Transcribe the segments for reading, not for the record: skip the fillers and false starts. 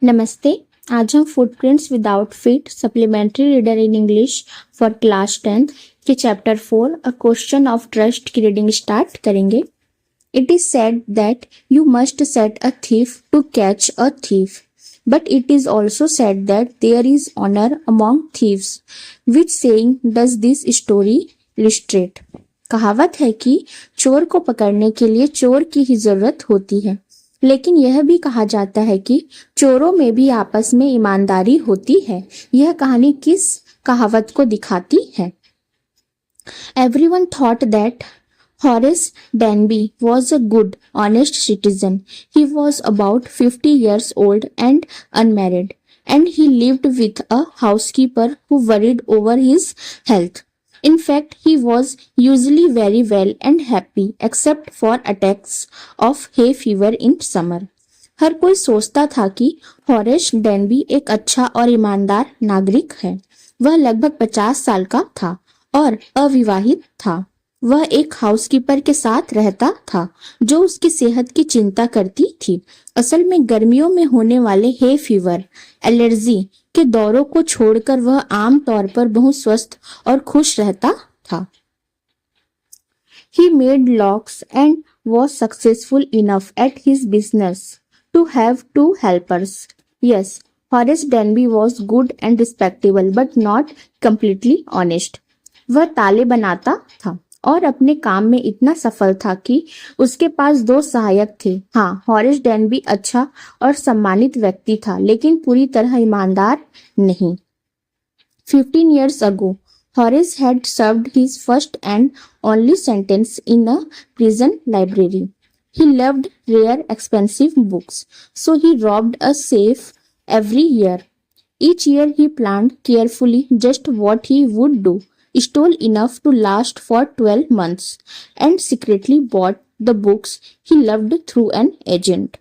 नमस्ते। आज हम footprints without feet supplementary reader in English for class 10th के chapter 4 a question of trust की रीडिंग स्टार्ट करेंगे। It is said that you must set a thief to catch a thief, but it is also said that there is honour among thieves. Which saying does this story illustrate? कहावत है कि चोर को पकड़ने के लिए चोर की ही जरूरत होती है, लेकिन यह भी कहा जाता है कि चोरों में भी आपस में ईमानदारी होती है। यह कहानी किस कहावत को दिखाती है? Everyone thought that Horace Danby was a good, honest citizen. He was about 50 years old and unmarried, and he lived with a housekeeper who worried over his health. In fact, he was usually very well and happy, except for attacks of hay fever in summer. हर कोई सोचता था कि Horace डैनबी एक अच्छा और ईमानदार नागरिक है। वह लगभग 50 साल का था और अविवाहित था। वह एक हाउसकीपर के साथ रहता था जो उसकी सेहत की चिंता करती थी। असल में गर्मियों में होने वाले हे फीवर एलर्जी के दौरों को छोड़कर वह आम तौर पर बहुत स्वस्थ और खुश रहता था। He made locks and was successful enough at his business to have 2 helpers. Yes, Horace Danby was good and respectable but not completely honest. वह ताले बनाता था और अपने काम में इतना सफल था कि उसके पास 2 सहायक थे। हाँ, हॉरेस डैनबी अच्छा और सम्मानित व्यक्ति था, लेकिन पूरी तरह ईमानदार नहीं। 15 years ago, Horace had served his first and only sentence in a prison library. He loved rare, expensive books, so he robbed a safe every year. Each year he planned carefully just what he would do, stole enough to last for 12 months, and secretly bought the books he loved through an agent.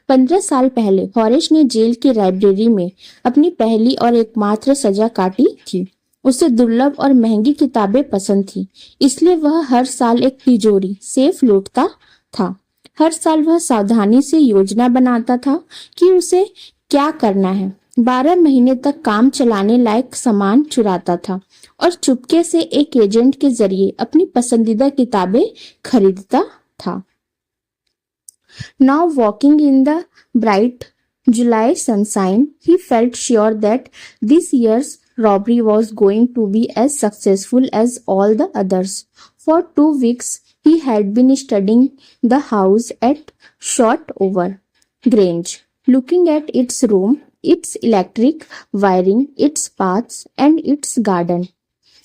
15 साल पहले Horace ने jail की library में अपनी पहली और एकमात्र सजा काटी थी। उसे दुर्लभ और महंगी किताबें पसंद थी, इसलिए वह हर साल एक तिजोरी सेफ लूटता था। हर साल वह सावधानी से योजना बनाता था कि उसे क्या करना है। 12 महीने तक काम चलाने लायक सामान चुराता था और चुपके से एक एजेंट के जरिए अपनी पसंदीदा किताबें खरीदता था। Now walking in the bright July sunshine, he felt sure that this year's robbery was going to be as successful as all the others. For 2 weeks, he had been studying the house at Shotover Grange, looking at its room, its electric wiring, its paths, and its garden.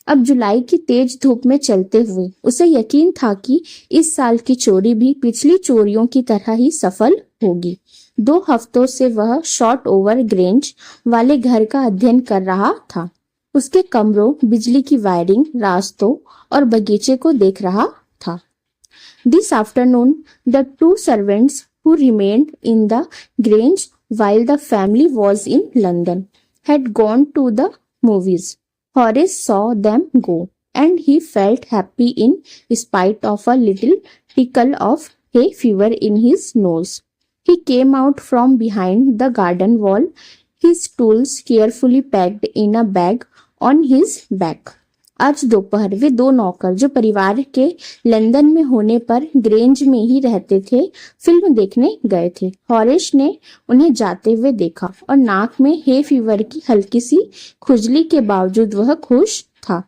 अब जुलाई की तेज धूप में चलते हुए उसे यकीन था कि इस साल की चोरी भी पिछली चोरियों की तरह ही सफल होगी। 2 हफ्तों से वह शॉर्ट ओवर ग्रेंज वाले घर का अध्ययन कर रहा था। उसके कमरों, बिजली की वायरिंग, रास्तों और बगीचे को देख रहा था। This afternoon, the 2 servants who remained in the Grange while the family was in London had gone to the movies. Horace saw them go, and he felt happy in spite of a little tickle of hay fever in his nose. He came out from behind the garden wall, his tools carefully packed in a bag on his back. आज दोपहर वे 2 नौकर जो परिवार के London में होने पर grange में ही रहते थे, फिल्म देखने गए थे। हॉरेस ने उन्हें जाते हुए देखा और नाक में हे फीवर की हल्की सी खुजली के बावजूद वह खुश था।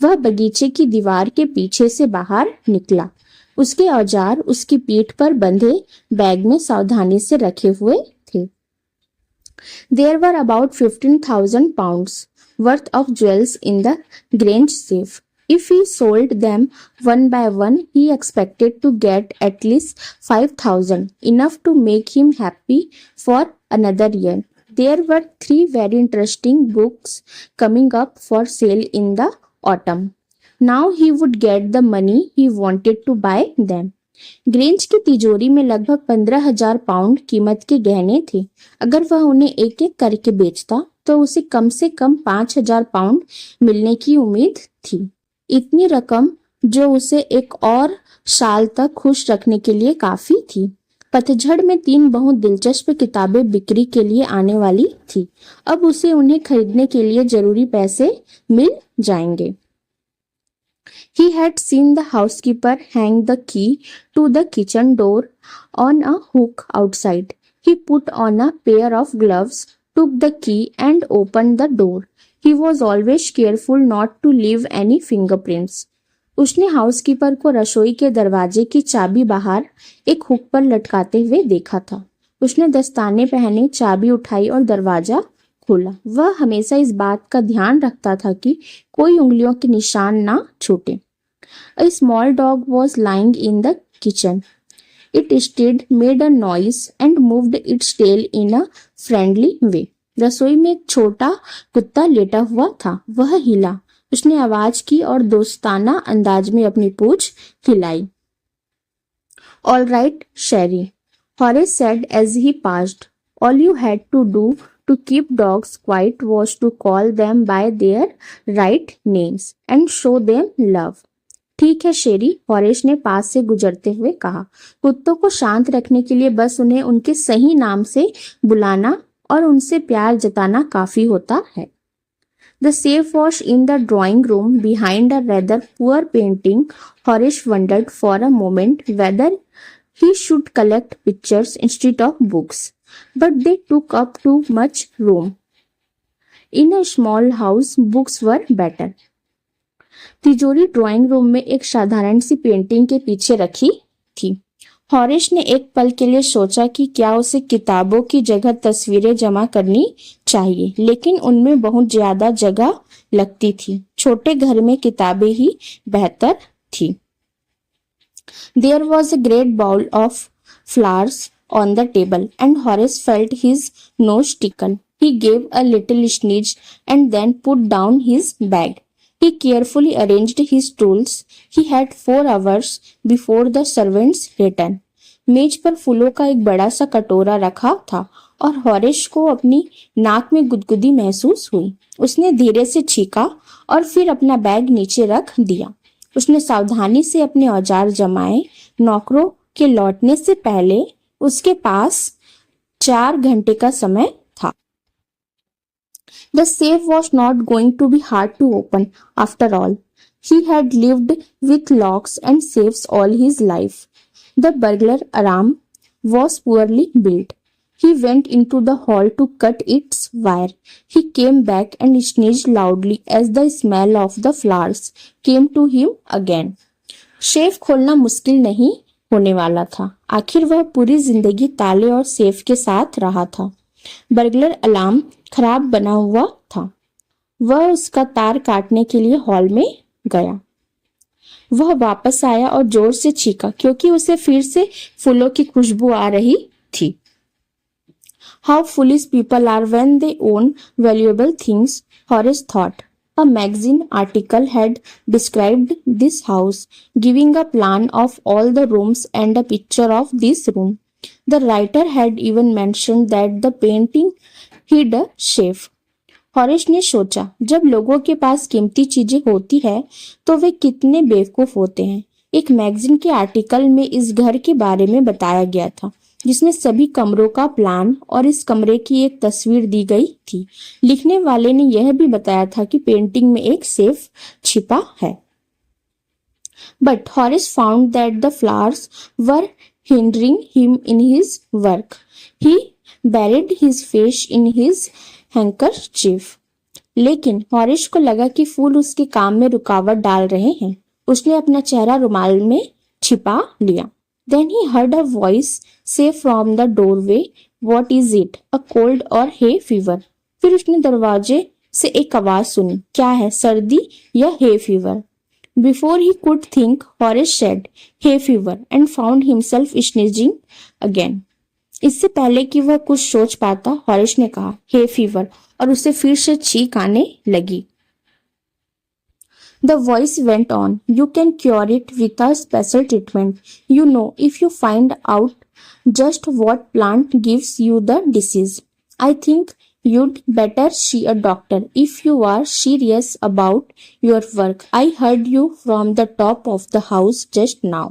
वह बगीचे की दीवार के पीछे से बाहर निकला। उसके औजार उसकी पीठ पर बंधे बैग में सावधानी से रखे हुए थे। There were about 15,000 pounds worth of jewels in the Grange safe. If he sold them one by one, he expected to get at least 5,000, enough to make him happy for another year. There were 3 very interesting books coming up for sale in the autumn. Now he would get the money he wanted to buy them. Grange की तिजोरी में लगभग 15,000 pound कीमत के गहने थे। अगर वह उन्हें एक एक करके बेचता तो उसे कम से कम 5,000 पाउंड मिलने की उम्मीद थी। इतनी रकम जो उसे एक और साल तक खुश रखने के लिए काफी थी। पतझड़ में 3 बहुत दिलचस्प किताबें बिक्री के लिए आने वाली थी। अब उसे उन्हें खरीदने के लिए जरूरी पैसे मिल जाएंगे। He had seen the housekeeper hang the key to the kitchen door on a hook outside. He put on a pair of gloves, took the key and opened the door. He was always careful not to leave any fingerprints. उसने housekeeper को रसोई के दरवाजे की चाबी बाहर एक hook पर लटकाते हुए देखा था। उसने दस्ताने पहने, चाबी उठाई और दरवाजा खोला। वह हमेशा इस बात का ध्यान रखता था कि कोई उंगलियों के निशान ना छूटे। A small dog was lying in the kitchen. It stirred, made a noise and moved its tail in a friendly way. रसोई में एक छोटा कुत्ता लेटा हुआ था। वह हिला, उसने आवाज की और दोस्ताना अंदाज में अपनी पूंछ हिलाई। All right, Sherry, Horace said as he passed. All you had to do to keep dogs quiet was to call them by their right names and show them love. ठीक है शेरी, हॉरेस ने पास से गुजरते हुए कहा। कुत्तों को शांत रखने के लिए बस उन्हें उनके सही नाम से बुलाना और उनसे प्यार जताना काफी होता है। The safe was in the drawing room behind a rather poor painting. Horace wondered for a moment whether he should collect pictures instead of books, but they took up too much room. In a small house, books were better. तिजोरी drawing room में एक साधारण सी painting के पीछे रखी थी। Horace ने एक पल के लिए सोचा कि क्या उसे किताबों की जगह तस्वीरें जमा करनी चाहिए, लेकिन उनमें बहुत ज्यादा जगह लगती थी। छोटे घर में किताबें ही बेहतर थी। There was a great bowl of flowers on the table and Horace felt his nose tickle. He gave a little sneeze and then put down his bag. He carefully arranged his tools. He had 4 hours before the servants returned. मेज पर फूलों का एक बड़ा सा कटोरा रखा था और हॉरेस को अपनी नाक में गुदगुदी महसूस हुई। उसने धीरे से छींका और फिर अपना बैग नीचे रख दिया। उसने सावधानी से अपने औजार जमाए। नौकरों के लौटने से पहले उसके पास 4 घंटे का समय था। The safe was not going to be hard to open after all. He had lived with locks and safes all his life. The burglar alarm was poorly built. He went into the hall to cut its wire. He came back and sneezed loudly as the smell of the flowers came to him again. Chef खोलना मुश्किल नहीं होने वाला था। आखिर वह पूरी जिंदगी ताले और सेफ के साथ रहा था। बर्गलर अलार्म खराब बना हुआ था। वह उसका तार काटने के लिए हॉल में गया। वह वापस आया और जोर से चीखा क्योंकि उसे फिर से फूलों की खुशबू आ रही थी। How foolish people are when they own valuable things, Horace thought. A magazine article had described this house, giving a plan of all the rooms and a picture of this room. The writer had even mentioned that the painting hid a safe. Horace ने सोचा, जब लोगों के पास कीमती चीजें होती है तो वे कितने बेवकूफ होते हैं। एक मैगजीन के आर्टिकल में इस घर के बारे में बताया गया था जिसमें सभी कमरों का प्लान और इस कमरे की एक तस्वीर दी गई थी। लिखने वाले ने यह भी बताया था कि पेंटिंग में एक सेफ छिपा है। But Horace found that the flowers were hindering him in his work. He buried his face in his handkerchief. लेकिन हॉरेस को लगा कि फूल उसके काम में रुकावट डाल रहे हैं। उसने अपना चेहरा रुमाल में छिपा लिया। Then he heard a voice say from the doorway, "What is it? A cold or hay fever?" फिर उसने दरवाजे से एक आवाज सुनी, क्या है, सर्दी या hay fever? Before he could think, Horace said, "Hay fever," and found himself sneezing again. इससे पहले कि वह कुछ सोच पाता, हॉरेस ने कहा, "Hay fever," और उसे फिर से छींक आने लगी। The voice went on, "You can cure it with a special treatment. You know, if you find out just what plant gives you the disease. I think you'd better see a doctor if you are serious about your work. I heard you from the top of the house just now."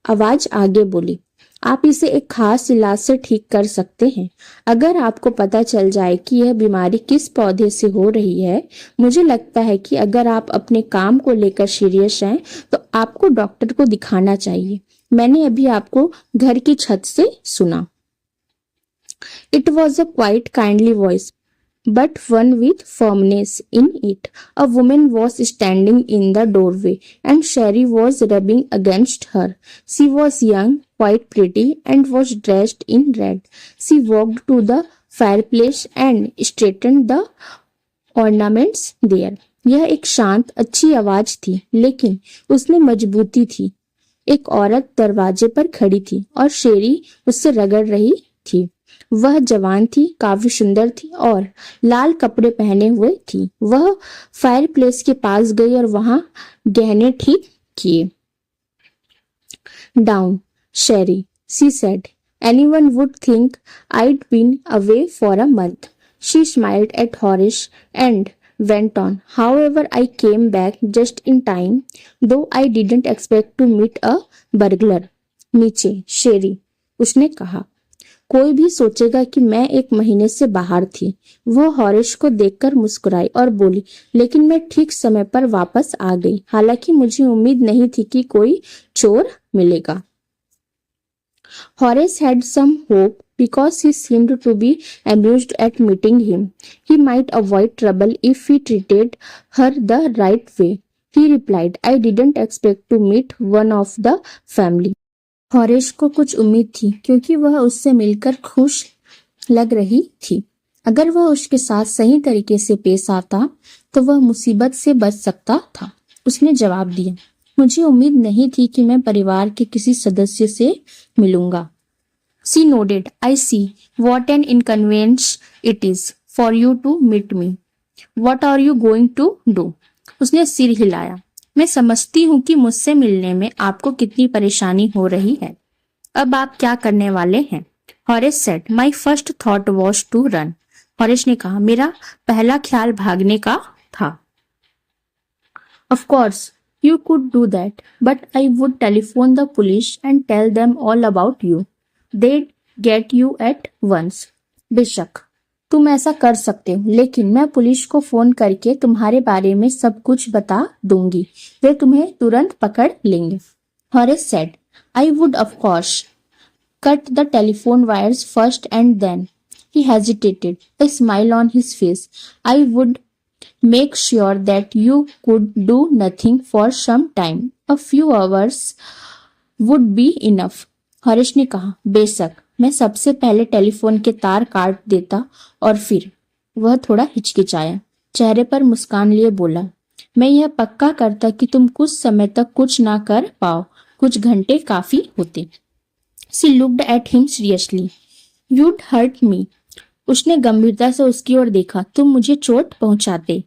आवाज आगे बोली, आप इसे एक खास इलाज से ठीक कर सकते हैं। अगर आपको पता चल जाए कि यह बीमारी किस पौधे से हो रही है, मुझे लगता है कि अगर आप अपने काम को लेकर सीरियस हैं तो आपको डॉक्टर को दिखाना चाहिए। मैंने अभी आपको घर की छत से सुना। It was a quite kindly voice, but one with firmness in it. A woman was standing in the doorway, and Sherry was rubbing against her. She was young, quite pretty, and was dressed in red. She walked to the fireplace and straightened the ornaments there. यह एक शांत अच्छी आवाज थी, लेकिन उसमें मजबूती थी। एक औरत दरवाजे पर खड़ी थी और शेरी उससे रगड़ रही थी। वह जवान थी, काफी सुंदर थी और लाल कपड़े पहने हुए थी। वह फायरप्लेस के पास गई और वहां गहने ठीक किए। Down, Sheri, she said, anyone would think I'd been away for a month. She smiled at Horace and went on. However, I came back just in time, though I didn't expect to meet a burglar. नीचे, शेरी, उसने कहा, कोई भी सोचेगा कि मैं एक महीने से बाहर थी। वो हॉरिश को देखकर मुस्कुराई और बोली, लेकिन मैं ठीक समय पर वापस आ गई। हालांकि मुझे उम्मीद नहीं थी कि कोई चोर मिलेगा। Horace had some hope because he seemed to be amused at meeting him. He might avoid trouble if he treated her the right way. He replied, I didn't expect to meet one of the family. हॉरेश को कुछ उम्मीद थी क्योंकि वह उससे मिलकर खुश लग रही थी। अगर वह उसके साथ सही तरीके से पेश आता तो वह मुसीबत से बच सकता था। उसने जवाब दिया, मुझे उम्मीद नहीं थी कि मैं परिवार के किसी सदस्य से मिलूंगा। She nodded. I see. What an inconvenience it is for you to meet me. What are you going to do? उसने सिर हिलाया। मैं समझती हूँ कि मुझसे मिलने में आपको कितनी परेशानी हो रही है। अब आप क्या करने वाले हैं? Horace said, my first thought was to run. Horace ने कहा, मेरा पहला ख्याल भागने का था. Of course you could do that, but I would telephone the police and tell them all about you. They get you at once. बेशक तुम ऐसा कर सकते हो, लेकिन मैं पुलिस को फोन करके तुम्हारे बारे में सब कुछ बता दूंगी. वे तुम्हें तुरंत पकड़ लेंगे. Horace said, I would of course cut the telephone wires first and then. He hesitated, a smile on his face. I would make sure that you could do nothing for some time. A few hours would be enough. Harish ने कहा, बेशक मैं सबसे पहले telephone के तार काट देता और फिर. वह थोड़ा हिचकिचाया, चेहरे पर मुस्कान लिए बोला, मैं यह पक्का करता कि तुम कुछ समय तक कुछ ना कर पाओ. कुछ घंटे काफी होते. She looked at him seriously. You'd hurt me. उसने गंभीरता से उसकी ओर देखा. तुम मुझे चोट पहुंचाते.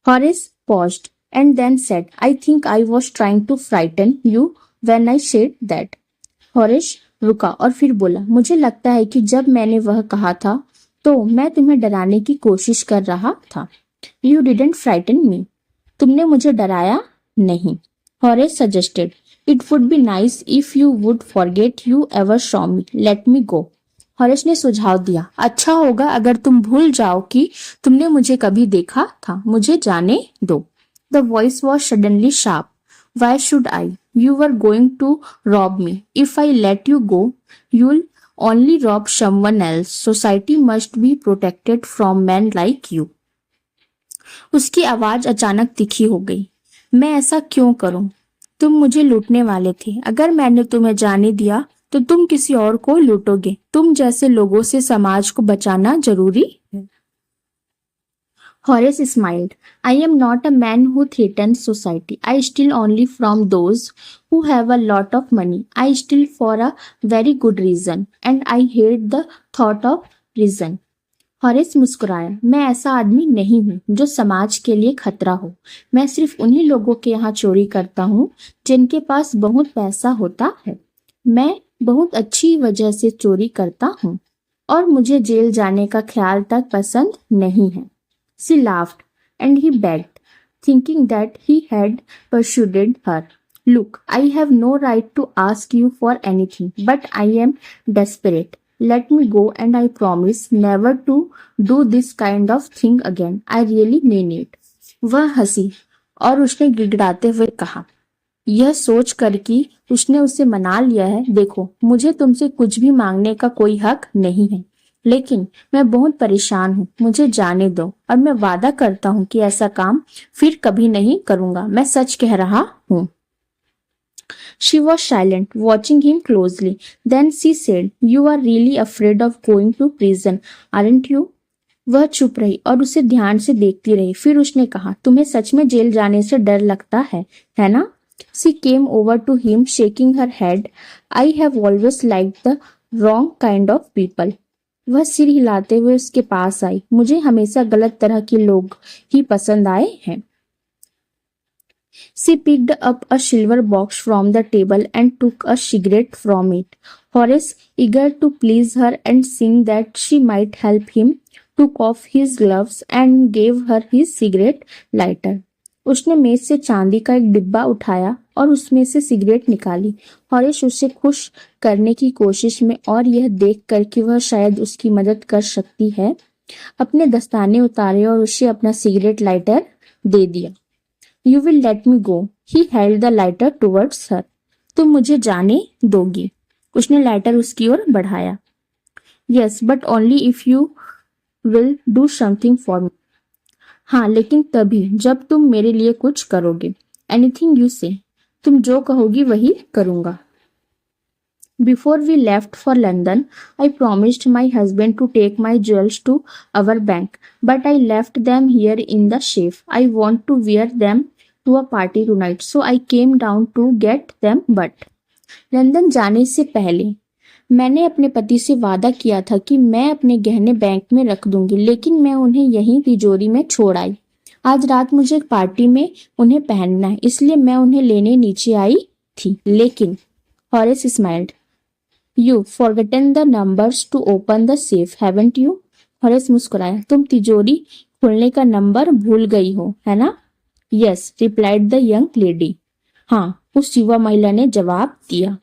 Horace paused and then said, I think I was trying to frighten you when I said that. Horace रुका और फिर बोला, मुझे लगता है कि जब मैंने वह कहा था तो मैं तुम्हें डराने की कोशिश कर रहा था. You didn't frighten me. तुमने मुझे डराया नहीं. Horace suggested, It would be nice if you would forget you ever saw me. Let me go. Horace ने सुझाव दिया, अच्छा होगा अगर तुम भूल जाओ कि तुमने मुझे कभी देखा था. मुझे जाने दो. The voice was suddenly sharp. Why should I? You were going to rob me. If I let you go, you'll only rob someone else. Society must be protected from men like you. उसकी आवाज अचानक तीखी हो गई. मैं ऐसा क्यों करूं? तुम मुझे लूटने वाले थे. अगर मैंने तुम्हें जाने दिया तो तुम किसी और को लूटोगे. तुम जैसे लोगों से समाज को बचाना जरूरी है. Horace smiled. I am not a man who threatens society. I steal only from those who have a lot of money. I steal for a very good reason, and I hate the thought of prison. Horace मुस्कुराया, मैं ऐसा आदमी नहीं हूँ जो समाज के लिए खतरा हो. मैं सिर्फ उन्हीं लोगों के यहाँ चोरी करता हूँ जिनके पास बहुत पैसा होता है. मैं बहुत अच्छी वजह से चोरी करता हूँ और मुझे जेल जाने का ख्याल तक पसंद नहीं है. She laughed and he begged, thinking that he had persuaded her. Look, I have no right to ask you for anything, but I am desperate. Let me go and I promise never to do this kind of thing again. I really mean it. वह हंसी और उसने गिड़गिड़ाते हुए कहा, यह सोच कर कि उसने उसे मना लिया है, देखो मुझे तुमसे कुछ भी मांगने का कोई हक नहीं है, लेकिन मैं बहुत परेशान हूँ, मुझे जाने दो और मैं वादा करता हूँ कि ऐसा काम फिर कभी नहीं करूंगा, मैं सच कह रहा हूँ। She was silent, watching him closely. Then she said, You are really afraid of going to prison, aren't you? वह चुप रही और उसे ध्यान से देखती रही। फिर उसने कहा, तुम्हें सच में जेल जाने से डर लगता है ना? She came over to him, shaking her head. I have always liked the wrong kind of people. वह सिर हिलाते हुए उसके पास आई। मुझे हमेशा गलत तरह के लोग ही पसंद आए हैं। She picked up a silver box from the table and took a cigarette from it. Horace, eager to please her and seeing that she might help him, took off his gloves and gave her his cigarette lighter. उसने मेज से चांदी का एक डिब्बा उठाया और उसमें से सिगरेट निकाली। हॉरेस उसे खुश करने की कोशिश में और यह देख कर कि वह शायद उसकी मदद कर सकती है, अपने दस्ताने उतारे और उसे अपना सिगरेट लाइटर दे दिया। You will let me go. He held the lighter towards her. तुम मुझे जाने दोगी? उसने लाइटर उसकी ओर बढ़ाया। Yes, but only if you will do something for me. हाँ, लेकिन तभी जब तुम मेरे लिए कुछ करोगे। Anything you say. तुम जो कहोगी वही करूँगा। Before we left for London, I promised my husband to take my jewels to our bank, but I left them here in the safe. I want to wear them to a party tonight, so I came down to get them. But London जाने से पहले मैंने अपने पति से वादा किया था कि मैं अपने गहने बैंक में रख दूंगी, लेकिन मैं उन्हें यहीं तिजोरी में छोड़ आई। आज रात मुझे एक पार्टी में उन्हें पहनना है, इसलिए मैं उन्हें लेने नीचे आई थी। लेकिन Horace smiled. You forgotten the numbers to open the safe, haven't you? Horace मुस्कुराया। तुम तिजोरी खोलने का नंबर भूल गई हो, है ना? Yes, replied the young lady. हाँ, उस युवा महिला ने जवाब दिया।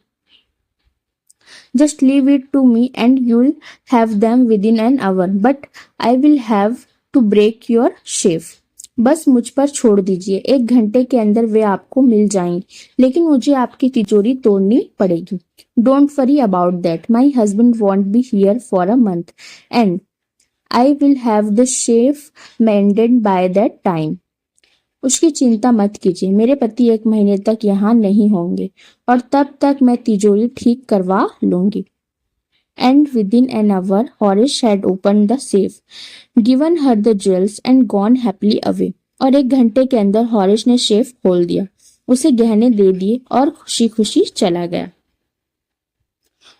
Just leave it to me and you'll have them within an hour, but I will have to break your safe. बस मुझ पर छोड़ दीजिए, 1 घंटे के अंदर वे आपको मिल जाएंगे, लेकिन मुझे आपकी तिजोरी तोड़नी पड़ेगी। Don't worry about that. My husband won't be here for a month, and I will have the safe mended by that time. उसकी चिंता मत कीजिए, मेरे पति 1 महीने तक यहाँ नहीं होंगे और तब तक मैं तिजोरी ठीक करवा लूंगी। And within an hour, Horace had opened the safe, given her the jewels and gone happily away. और 1 घंटे के अंदर हॉरेस ने सेफ खोल दिया, उसे गहने दे दिए और खुशी खुशी चला गया।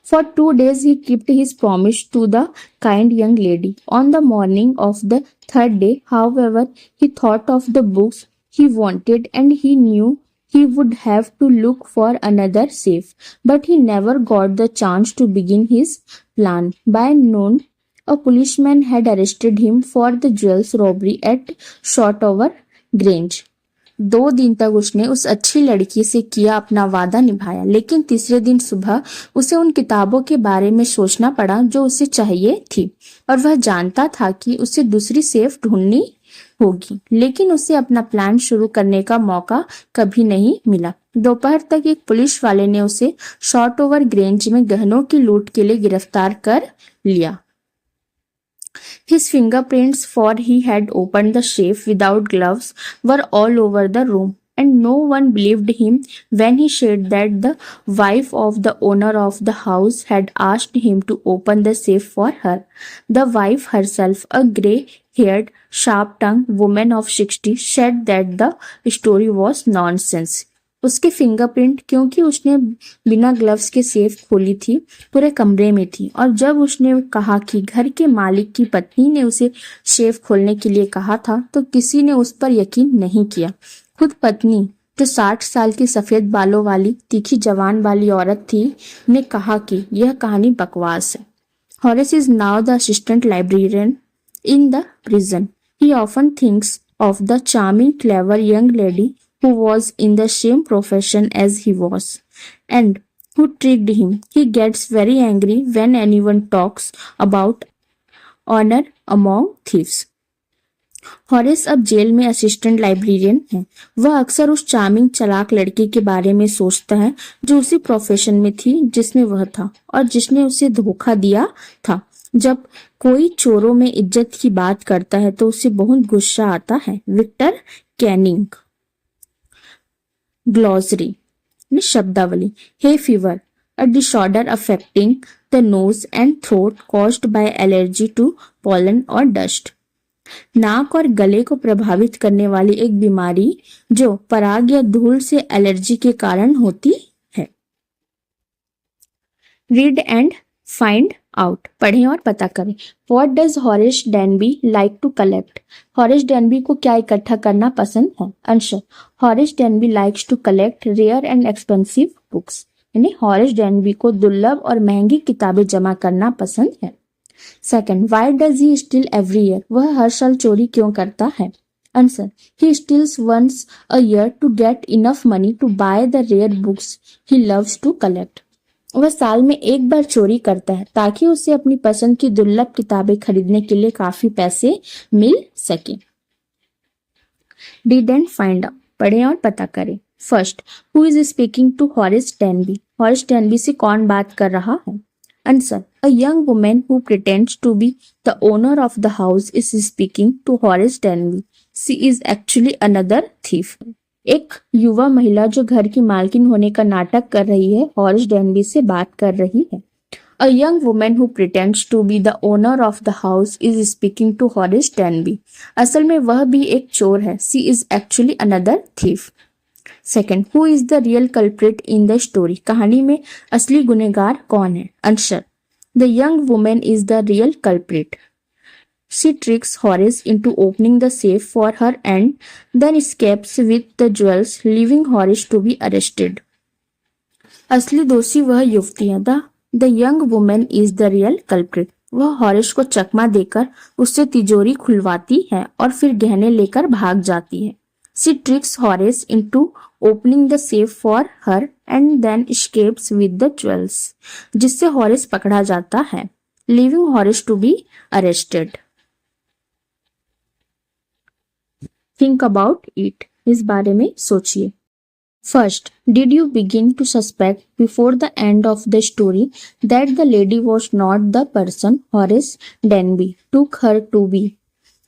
For 2 days he kept his promise to the kind young lady. On the morning of the 3rd day, however, he thought of the books he wanted and he knew he would have to look for another safe, but he never got the chance to begin his plan. By noon, a policeman had arrested him for the jewels robbery at Shotover Grange. 2 दिन तक उसने उस अच्छी लड़की से किया अपना वादा निभाया, लेकिन तीसरे दिन सुबह उसे उन किताबों के बारे में सोचना पड़ा जो उसे चाहिए थी, और वह जानता था कि उसे दूसरी सेफ ढूंढनी होगी, लेकिन उसे अपना प्लान शुरू करने का मौका कभी नहीं मिला। दोपहर तक एक पुलिस वाले ने उसे शॉर्टओवर ग्रेंज में गहनों की लूट के लिए गिरफ्तार कर लिया। His fingerprints, for he had opened the safe without gloves, were all over the room, and no one believed him when he said that the wife of the owner of the house had asked him to open the safe for her. The wife herself, a grey-haired, sharp-tongued woman of 60, said that the story was nonsense. उसके fingerprint, क्योंकि उसने बिना gloves के safe खोली थी, पूरे कमरे में थी, और जब उसने कहा कि घर के मालिक की पत्नी ने उसे सेफ खोलने के लिए कहा था, तो किसी ने उस पर यकीन नहीं किया। खुद पत्नी, जो 60 साल की सफेद बालों वाली तीखी जवान वाली औरत थी, ने कहा कि यह कहानी बकवास है। Horace is now the assistant librarian in the prison. He often thinks of the charming, clever young lady who was in the same profession as he was and who tricked him. He gets very angry when anyone talks about honor among thieves. Horace अब jail में assistant librarian है। वह अक्सर उस charming चालाक लड़की के बारे में सोचता है जो उसी प्रोफेशन में थी जिसमें वह था और जिसने उसे धोखा दिया था। जब कोई चोरों में इज्जत की बात करता है तो उसे बहुत गुस्सा आता है। Victor Canning. ग्लॉसरी शब्दावली। Hay fever, a disorder affecting the nose and throat caused by allergy to pollen और डस्ट। नाक और गले को प्रभावित करने वाली एक बीमारी जो पराग या धूल से एलर्जी के कारण होती है। Read and find out. पढ़ें और पता करें। What does Horace Denby like to collect? Horace Denby को क्या इकट्ठा करना पसंद है? Answer, Horace Denby likes to collect rare and expensive books. यानी हॉरेस डेनबी को दुर्लभ और महंगी किताबें जमा करना पसंद है। Second, why does he steal every year? वह हर साल चोरी क्यों करता है? Answer, he steals once a year to get enough money to buy the rare books he loves to collect. वह साल में एक बार चोरी करता है ताकि उसे अपनी पसंद की दुर्लभ किताबें खरीदने के लिए काफी पैसे मिल सके। Read and find out. पढ़ें और पता करें। First, who is speaking to Horace Denby? Horace Denby से कौन बात कर रहा है? Answer, a young woman who pretends to be the owner of the house is speaking to Horace Denby. She is actually another thief. एक युवा महिला जो घर की मालकिन होने का नाटक कर रही है, हॉरेस डेनबी से बात कर रही है। A young woman who pretends to be the owner of the house is speaking to Horace Denby. असल में वह भी एक चोर है। She is actually another thief. Second, who is the real culprit in the story? कहानी में असली गुनहगार कौन है? Answer, the young women is the real culprit. She tricks Horace into opening the safe for her and then escapes with the jewels, leaving Horace to be arrested. असली दोषी वह युवती है। The young woman is the real culprit. वह Horace को चकमा देकर उससे तिजोरी खुलवाती है और फिर गहने लेकर भाग जाती है। She tricks Horace into opening the safe for her and then escapes with the jewels, जिससे हॉरेस पकड़ा जाता है, leaving Horace to be arrested. Think about it. इस बारे में सोचिए। First, did you begin to suspect before the end of the story that the lady was not the person Horace Denby took her to be?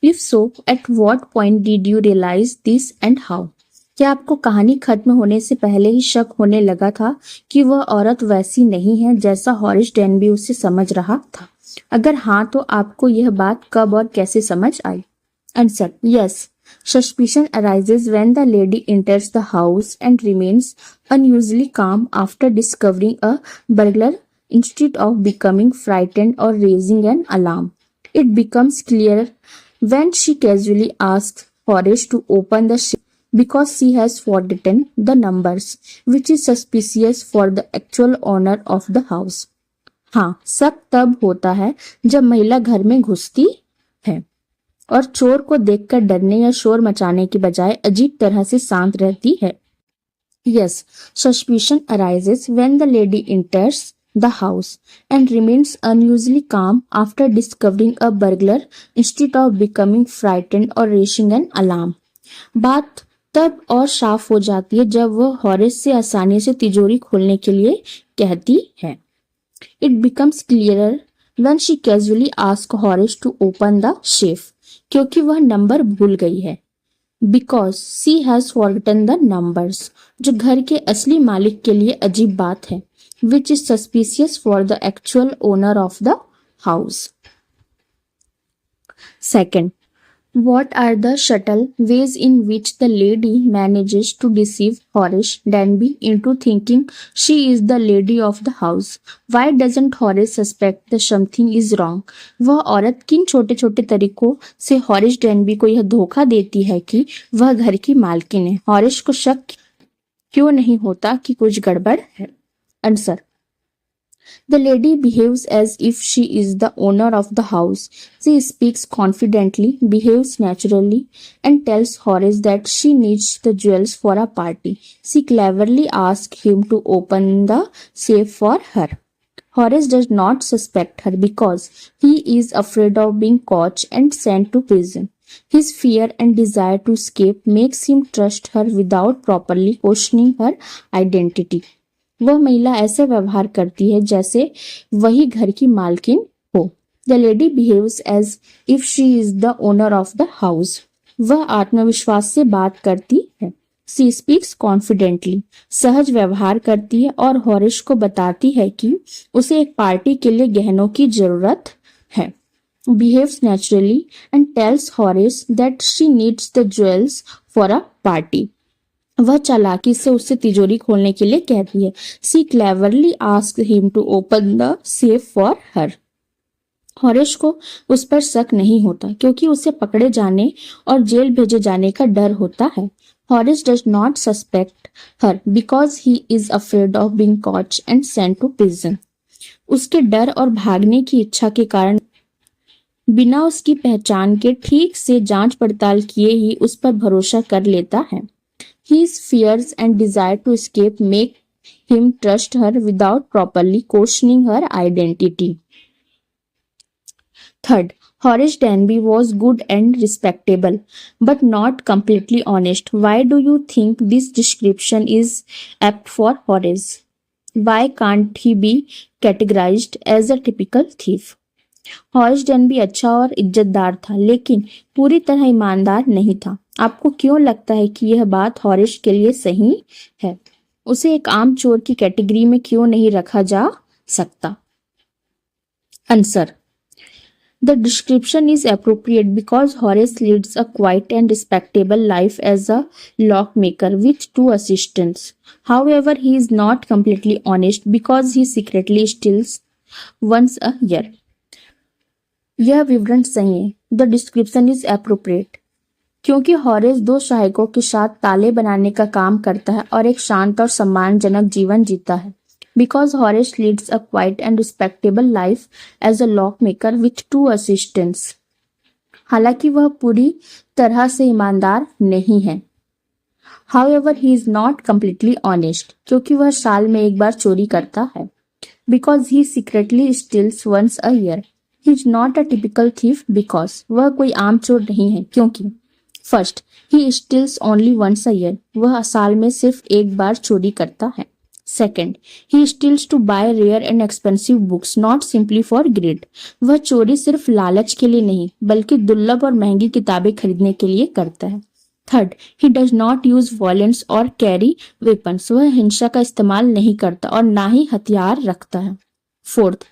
If so, at what point did you realize this and how? क्या आपको कहानी खत्म होने से पहले ही शक होने लगा था कि वह औरत वैसी नहीं है जैसा हॉरेस डेनबी उसे समझ रहा था? अगर हाँ, तो आपको यह बात कब और कैसे समझ आई? Answer, yes. Suspicion arises when the lady enters the house and remains unusually calm after discovering a burglar instead of becoming frightened or raising an alarm. It becomes clear when she casually asks Horace to open the safe because she has forgotten the numbers, which is suspicious for the actual owner of the house. हाँ, शक तब होता है जब महिला घर में घुसती है और चोर को देखकर डरने या शोर मचाने की बजाय अजीब तरह से शांत रहती है। Yes, suspicion arises when the lady enters the house and remains unusually calm after discovering a burglar instead of becoming frightened or raising an alarm. बात तब और साफ हो जाती है जब वह हॉरेस से आसानी से तिजोरी खोलने के लिए कहती है। It becomes clearer when she casually asks Horace to open the safe. क्योंकि वह नंबर भूल गई है। Because she has forgotten the numbers, जो घर के असली मालिक के लिए अजीब बात है। Which is suspicious for the actual owner of the house. Second, what are the subtle ways in which the lady manages to deceive Horace Denby into thinking she is the lady of the house? Why doesn't Horace suspect that something is wrong? वह औरत किन छोटे छोटे तरीकों से Horace Denby को यह धोखा देती है कि वह घर की मालकिन है? हॉरेस को शक क्यों नहीं होता कि कुछ गड़बड़ है? Answer, The lady behaves as if she is the owner of the house. She speaks confidently, behaves naturally, and tells Horace that she needs the jewels for a party. She cleverly asks him to open the safe for her. Horace does not suspect her because he is afraid of being caught and sent to prison. His fear and desire to escape makes him trust her without properly questioning her identity. वह महिला ऐसे व्यवहार करती है जैसे वही घर की मालकिन हो. The lady behaves as if she is the owner of the house. वह आत्मविश्वास से बात करती है. She speaks confidently. सहज व्यवहार करती है और हॉरिस को बताती है कि उसे एक पार्टी के लिए गहनों की जरूरत है. Behaves naturally and tells Horace that she needs the jewels for a party. वह चालाकी से उससे तिजोरी खोलने के लिए कहती है. She cleverly asked him to open the safe for her. Horace को उस पर शक नहीं होता क्योंकि उसे पकड़े जाने और जेल भेजे जाने का डर होता है. Horace does not suspect her because he is afraid of being caught and sent to prison. उसके डर और भागने की इच्छा के कारण बिना उसकी पहचान के ठीक से जांच पड़ताल किए ही उस पर भरोसा कर लेता है. His fears and desire to escape make him trust her without properly questioning her identity. Third, Horace Denby was good and respectable, but not completely honest. Why do you think this description is apt for Horace? Why can't he be categorized as a typical thief? हॉरिस Denby अच्छा और इज्जतदार था लेकिन पूरी तरह ईमानदार नहीं था. आपको क्यों लगता है कि यह बात हॉरिस के लिए सही है? उसे एक आम चोर की कैटेगरी में क्यों नहीं रखा जा सकता? Answer. The description is appropriate because Horace leads a quiet and respectable life as a lockmaker with 2 assistants. However, he is not completely honest because he secretly steals once a year. यह विवरण सही है. The description is appropriate क्योंकि Horace 2 सहायकों के साथ ताले बनाने का काम करता है और एक शांत और सम्मानजनक जीवन जीता है. Because Horace leads a quiet and respectable life as a lock maker with 2 assistants. हालांकि वह पूरी तरह से ईमानदार नहीं है. However he is not completely honest क्योंकि वह साल में एक बार चोरी करता है. Because he secretly steals once a year. He is not a typical thief because वह कोई आम चोर नहीं है क्योंकि first he steals only once a year. वह साल में सिर्फ एक बार चोरी करता है. Second he steals to buy rare and expensive books not simply for greed. वह चोरी सिर्फ लालच के लिए नहीं बल्कि दुर्लभ और महंगी किताबें खरीदने के लिए करता है. Third he does not use violence or carry weapons. वह हिंसा का इस्तेमाल नहीं करता और ना ही हथियार रखता है. Fourth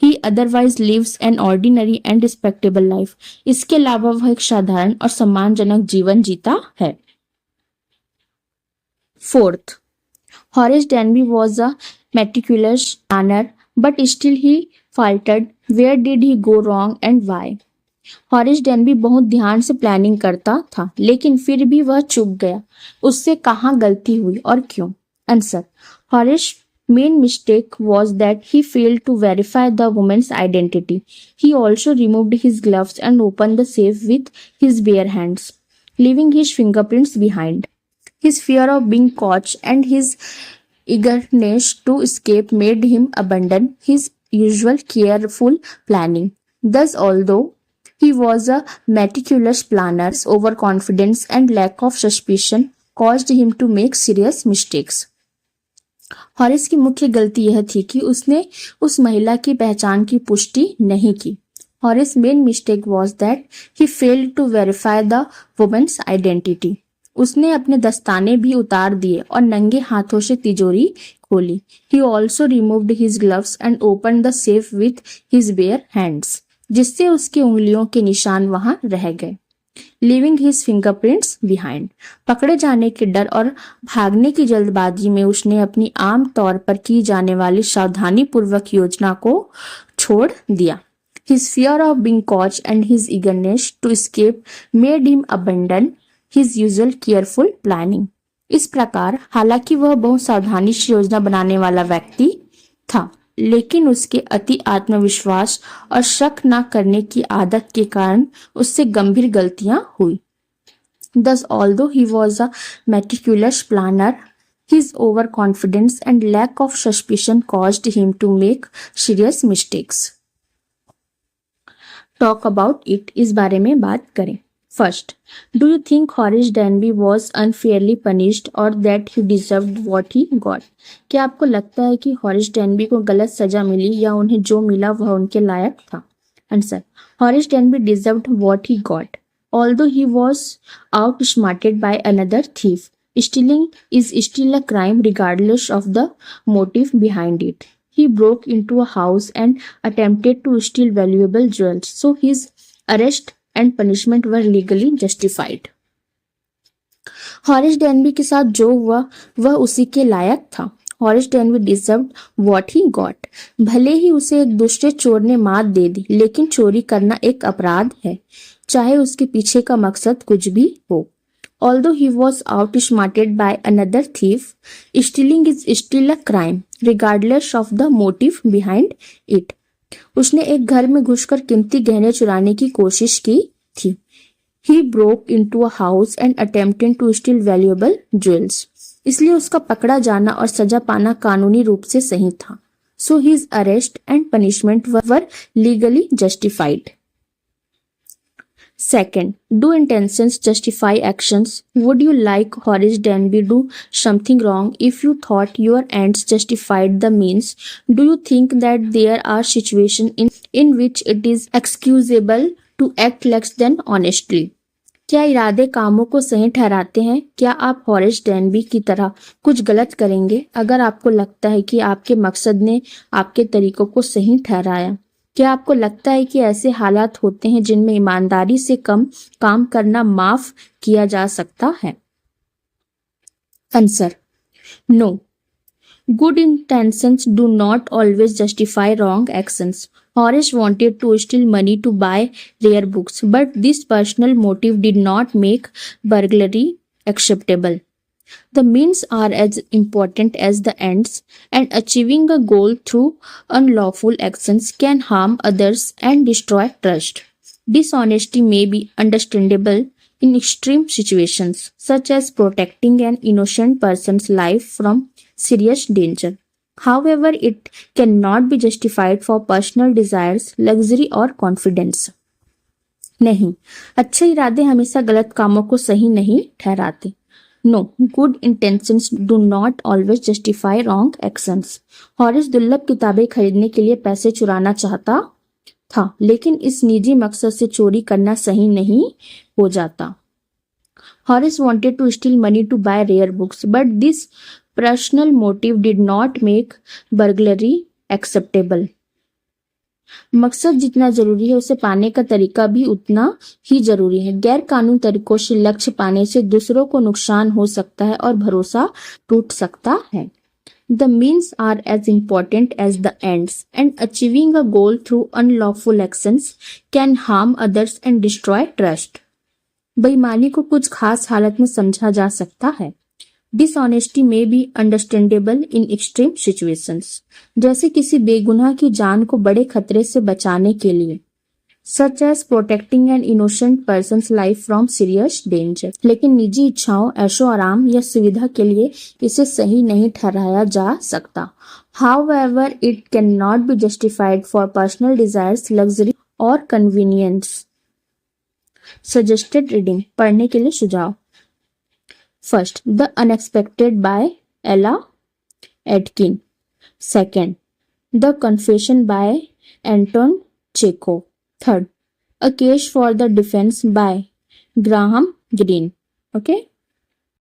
He otherwise lives an ordinary and respectable life. इसके अलावा वह एक साधारण और सम्मानजनक जीवन जीता है. Fourth, Horace Denby was a meticulous planner, but still he faltered. Where did he go wrong and why? हॉरिस Denby बहुत ध्यान से प्लानिंग करता था लेकिन फिर भी वह चूक गया. उससे कहाँ गलती हुई और क्यों? Answer. हॉरिस main mistake was that he failed to verify the woman's identity. He also removed his gloves and opened the safe with his bare hands, leaving his fingerprints behind. His fear of being caught and his eagerness to escape made him abandon his usual careful planning. Thus, although he was a meticulous planner, overconfidence and lack of suspicion caused him to make serious mistakes. हॉरिस की मुख्य गलती यह थी कि उसने उस महिला की पहचान की पुष्टि नहीं की. Horace main mistake was that he failed to verify the women's identity. उसने अपने दस्ताने भी उतार दिए और नंगे हाथों से तिजोरी खोली. He also removed his gloves and open the safe with his bare hands, जिससे उसकी उंगलियों के निशान वहां रह गए. Living his fingerprints behind. पकड़े जाने के डर और भागने की जल्दबाजी में उसने अपनी आम तौर पर की जाने वाली सावधानी पूर्वक योजना को छोड़ दिया. His fear of being caught and his eagerness to escape made him abandon his usual careful planning. इस प्रकार हालांकि वह बहुत सावधानी से योजना बनाने वाला व्यक्ति था लेकिन उसके अति आत्मविश्वास और शक न करने की आदत के कारण उससे गंभीर गलतियां हुई। Thus, although he was a meticulous planner, his overconfidence and lack of suspicion caused him to make serious mistakes. Talk about it. इस बारे में बात करें. First, do you think Horace Denby was unfairly punished or that he deserved what he got? क्या आपको लगता है कि हॉरिस डेनबी को गलत सजा मिली या उन्हें जो मिला वह उनके लायक था? Answer. Horace Denby deserved what he got. Although he was outsmarted by another thief, stealing is still a crime regardless of the motive behind it. He broke into a house and attempted to steal valuable jewels, so his arrest and punishment were legally justified. हॉरिस Denby के साथ जो हुआ वह उसी के लायक था. हॉरिस Denby deserved what he got. भले ही उसे एक दूसरे चोर ने मात दे दी, लेकिन चोरी करना एक अपराध है, चाहे उसके पीछे का मकसद कुछ भी हो. Although he was outsmarted by another thief, stealing is still a crime, regardless of the motive behind it. उसने एक घर में घुसकर कीमती गहने चुराने की कोशिश की थी. He broke into a house and attempted to steal valuable jewels. इसलिए उसका पकड़ा जाना और सजा पाना कानूनी रूप से सही था. So his arrest and punishment were legally justified. Second, do intentions justify actions? Would you like Horace Denby do something wrong if you thought your ends justified the means? Do you think that there are situations in which it is excusable to act less than honestly? क्या इरादे कामों को सही ठहराते हैं? क्या आप हॉरिस Denby की तरह कुछ गलत करेंगे अगर आपको लगता है कि आपके मकसद ने आपके तरीकों को सही ठहराया? क्या आपको लगता है कि ऐसे हालात होते हैं जिनमें ईमानदारी से कम काम करना माफ किया जा सकता है? Answer. No. Good intentions do not always justify wrong actions. Horace wanted to steal money to buy rare books, but this personal motive did not make burglary acceptable. The means are as important as the ends, and achieving a goal through unlawful actions can harm others and destroy trust. Dishonesty may be understandable in extreme situations, such as protecting an innocent person's life from serious danger. However, it cannot be justified for personal desires, luxury or confidence. नहीं, अच्छे इरादे हमेशा गलत कामों को सही नहीं ठहराते. No, good intentions do not always justify wrong actions. हॉरिस दुर्लभ किताबें खरीदने के लिए पैसे चुराना चाहता था, लेकिन इस निजी मकसद से चोरी करना सही नहीं हो जाता. Horace wanted to steal money to buy rare books, but this personal motive did not make burglary acceptable. मकसद जितना जरूरी है उसे पाने का तरीका भी उतना ही जरूरी है. गैर कानूनी तरीकों से लक्ष्य पाने से दूसरों को नुकसान हो सकता है और भरोसा टूट सकता है. The means are as important as the ends, and achieving a goal through unlawful actions can harm others and destroy trust. बेईमानी को कुछ खास हालत में समझा जा सकता है. Dishonesty may be understandable in extreme situations. जैसे किसी बेगुनाह की जान को बड़े खतरे से बचाने के लिए, such as protecting an innocent person's life from serious danger. लेकिन निजी इच्छाओं, ऐशो आराम या सुविधा के लिए इसे सही नहीं ठहराया जा सकता. However, it cannot be justified for personal desires, luxury or convenience. Suggested reading. पढ़ने के लिए सुझाव. First, The Unexpected by Ella Atkin. Second, The Confession by Anton Chekhov. Third, A Case for the Defense by Graham Greene. Okay.